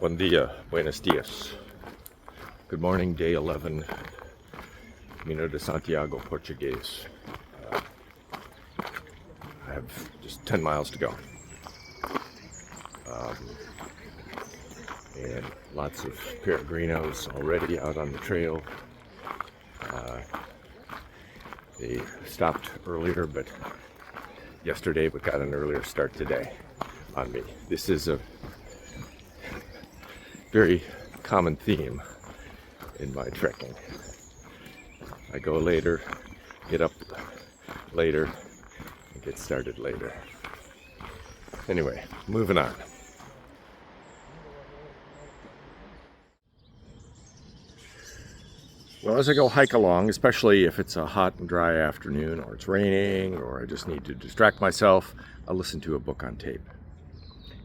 Buen dia, buenos dias. Good morning, day 11, Camino de Santiago, Português. I have just 10 miles to go. And lots of peregrinos already out on the trail. They stopped earlier, but yesterday, but got an earlier start today on me. This is a very common theme in my trekking. I go later, get up later, and get started later. Anyway, moving on. Well, as I go hike along, especially if it's a hot and dry afternoon, or it's raining, or I just need to distract myself, I'll listen to a book on tape.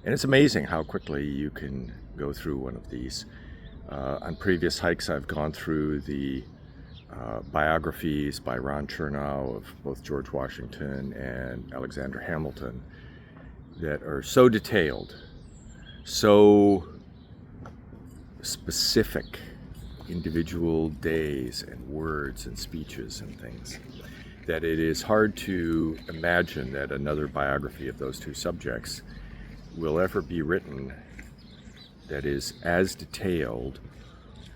And it's amazing how quickly you can go through one of these. On previous hikes, I've gone through the biographies by Ron Chernow of both George Washington and Alexander Hamilton that are so detailed, so specific, individual days and words and speeches and things, that it is hard to imagine that another biography of those two subjects will ever be written that is as detailed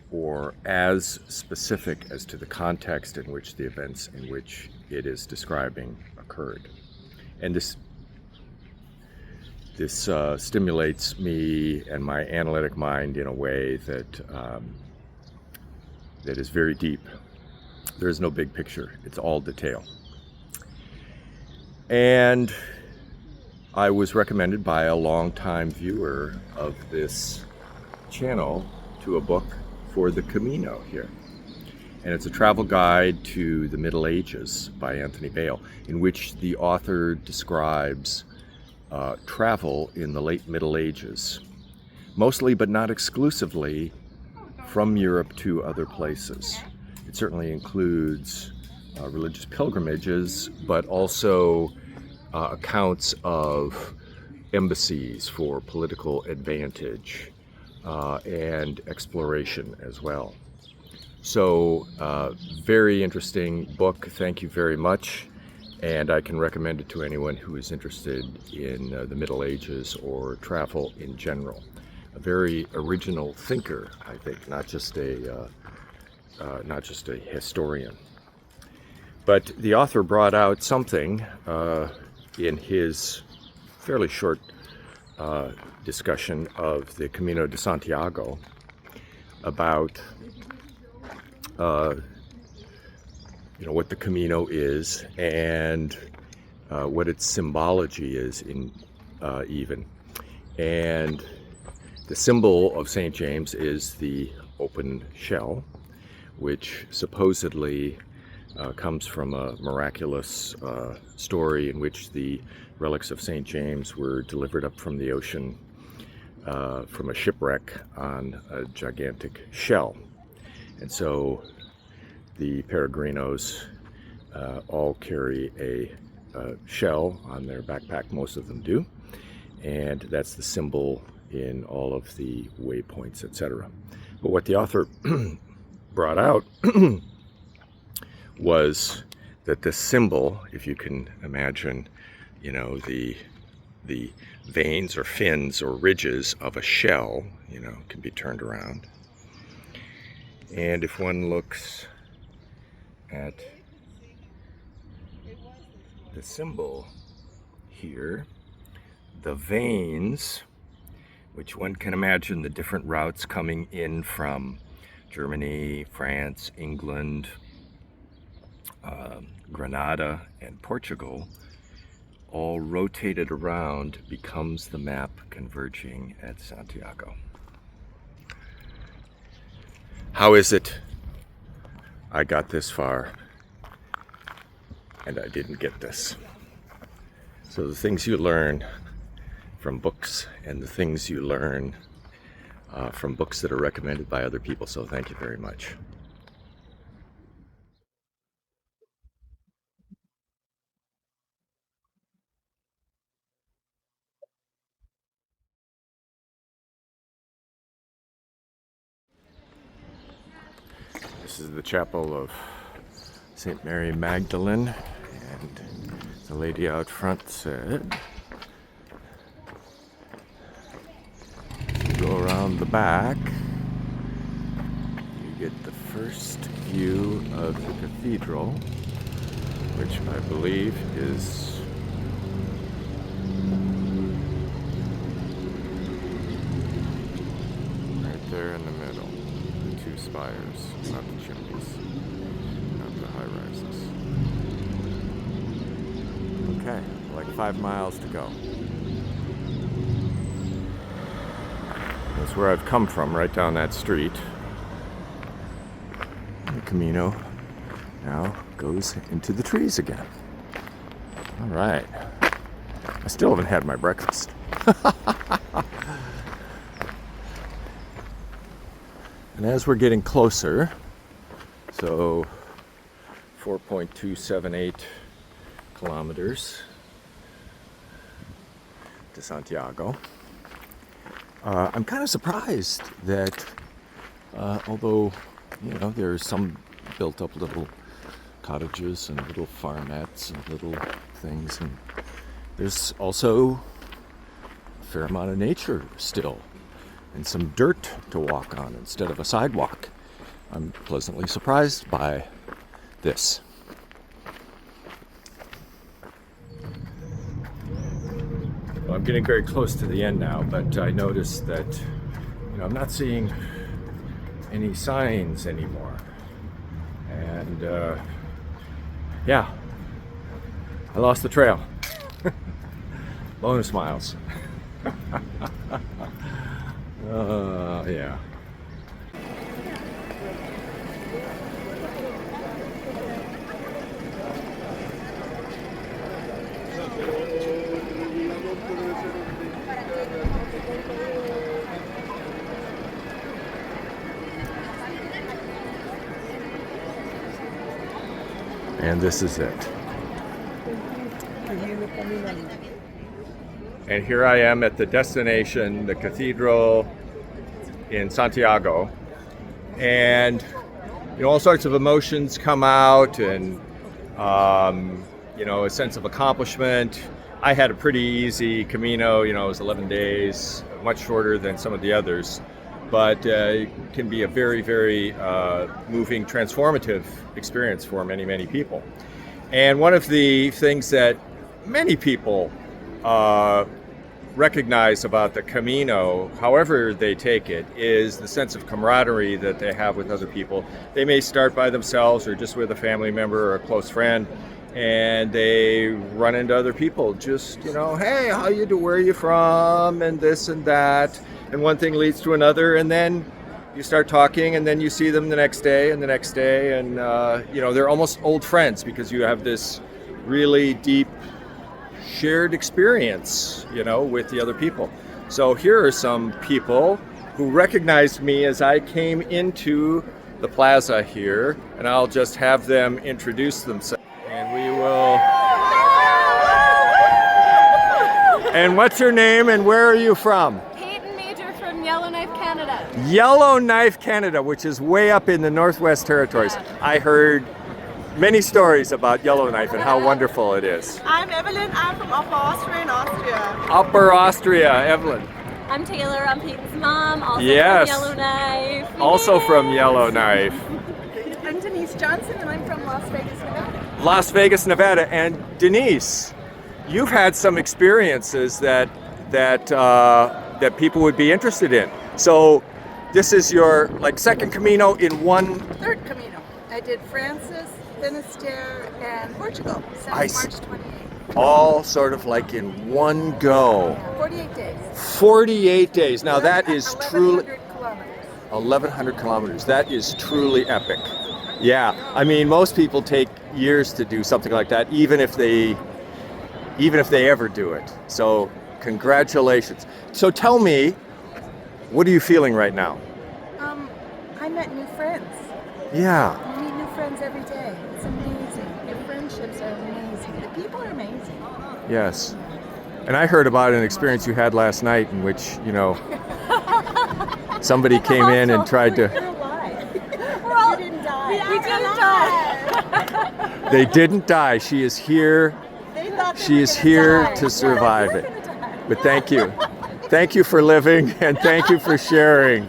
or as specific as to the context in which the events in which it is describing occurred. And this stimulates me and my analytic mind in a way that that is very deep. There is no big picture. It's all detail. And I was recommended by a longtime viewer of this channel to a book for the Camino here. And it's a travel guide to the Middle Ages by Anthony Bale, in which the author describes travel in the late Middle Ages, mostly but not exclusively from Europe to other places. It certainly includes religious pilgrimages, but also accounts of embassies for political advantage and exploration as well. So, very interesting book. Thank you very much. And I can recommend it to anyone who is interested in the Middle Ages or travel in general. A very original thinker, I think, not just a historian. But the author brought out something in his fairly short discussion of the Camino de Santiago about what the Camino is and what its symbology is even. And the symbol of St. James is the open shell, which supposedly comes from a miraculous story in which the relics of St. James were delivered up from the ocean from a shipwreck on a gigantic shell. And so the peregrinos all carry a shell on their backpack, most of them do, and that's the symbol in all of the waypoints, etc. But what the author brought out was that the symbol, if you can imagine, the veins or fins or ridges of a shell, can be turned around. And if one looks at the symbol here, the veins, which one can imagine the different routes coming in from Germany, France, England, Granada, and Portugal, all rotated around, becomes the map converging at Santiago. How is it I got this far and I didn't get this? So the things you learn from books and the things you learn from books that are recommended by other people. So thank you very much. This is the chapel of St. Mary Magdalene, and the lady out front said, go around the back, you get the first view of the cathedral, which I believe is right there in the middle. The two spires, not the chimneys, not the high rises. Okay, like 5 miles to go. That's where I've come from, right down that street. The Camino now goes into the trees again. All right. I still haven't had my breakfast. And as we're getting closer, so 4.278 kilometers to Santiago, I'm kind of surprised that although, you know, there's some built up little cottages and little farmettes and little things, and there's also a fair amount of nature still and some dirt to walk on instead of a sidewalk. I'm pleasantly surprised by this. Well, I'm getting very close to the end now, but I noticed that, you know, I'm not seeing any signs anymore. And yeah, I lost the trail. Bonus miles. Yeah. And this is it. And here I am at the destination, the cathedral in Santiago. And, you know, all sorts of emotions come out, and, you know, a sense of accomplishment. I had a pretty easy Camino, you know, it was 11 days, much shorter than some of the others. But it can be a very, very moving, transformative experience for many, many people. And one of the things that many people recognize about the Camino, however they take it, is the sense of camaraderie that they have with other people. They may start by themselves or just with a family member or a close friend, and they run into other people, just, you know, hey, how you do, where are you from, and this and that. And one thing leads to another, and then you start talking, and then you see them the next day and the next day, and you know, they're almost old friends because you have this really deep shared experience, you know, with the other people. So here are some people who recognized me as I came into the plaza here, and I'll just have them introduce themselves, and we will. And what's your name, and where are you from? Yellowknife, Canada. Yellowknife, Canada, which is way up in the Northwest Territories. Yeah. I heard many stories about Yellowknife and how wonderful it is. I'm Evelyn. I'm from Upper Austria in Austria. Upper Austria, Evelyn. I'm Taylor. I'm Peyton's mom, also yes. from Yellowknife. Also from Yellowknife. I'm Denise Johnson, and I'm from Las Vegas, Nevada. Las Vegas, Nevada. And Denise, you've had some experiences that people would be interested in. So this is your second Camino in one? Third Camino. I did Francis, Finisterre, and Portugal, March 28th. All sort of like in one go. 48 days. 48 days. Now that is truly 1,100 kilometers. 1,100 kilometers. That is truly epic. Yeah, I mean, most people take years to do something like that, even if they ever do it. So congratulations. So tell me, what are you feeling right now? I met new friends. Yeah. You meet new friends every day. It's amazing. Your friendships are amazing. The people are amazing. Yes. And I heard about an experience you had last night in which, you know, somebody came in and tried to... You're alive. You didn't die. didn't die. They didn't die. She is here. She is here to survive it. But thank you. Thank you for living and thank you for sharing.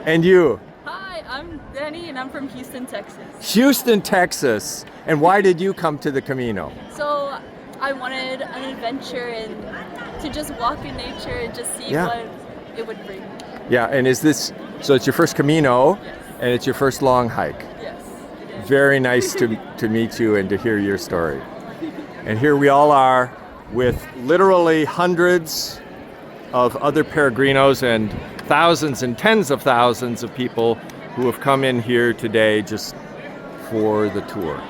And you? Hi, I'm Danny and I'm from Houston, Texas. Houston, Texas. And why did you come to the Camino? So I wanted an adventure and to just walk in nature and just see Yeah. what it would bring. Yeah, and is this, so it's your first Camino Yes. and it's your first long hike. Yes. It is. Very nice to meet you and to hear your story. And here we all are with literally hundreds of other peregrinos and thousands and tens of thousands of people who have come in here today just for the tour.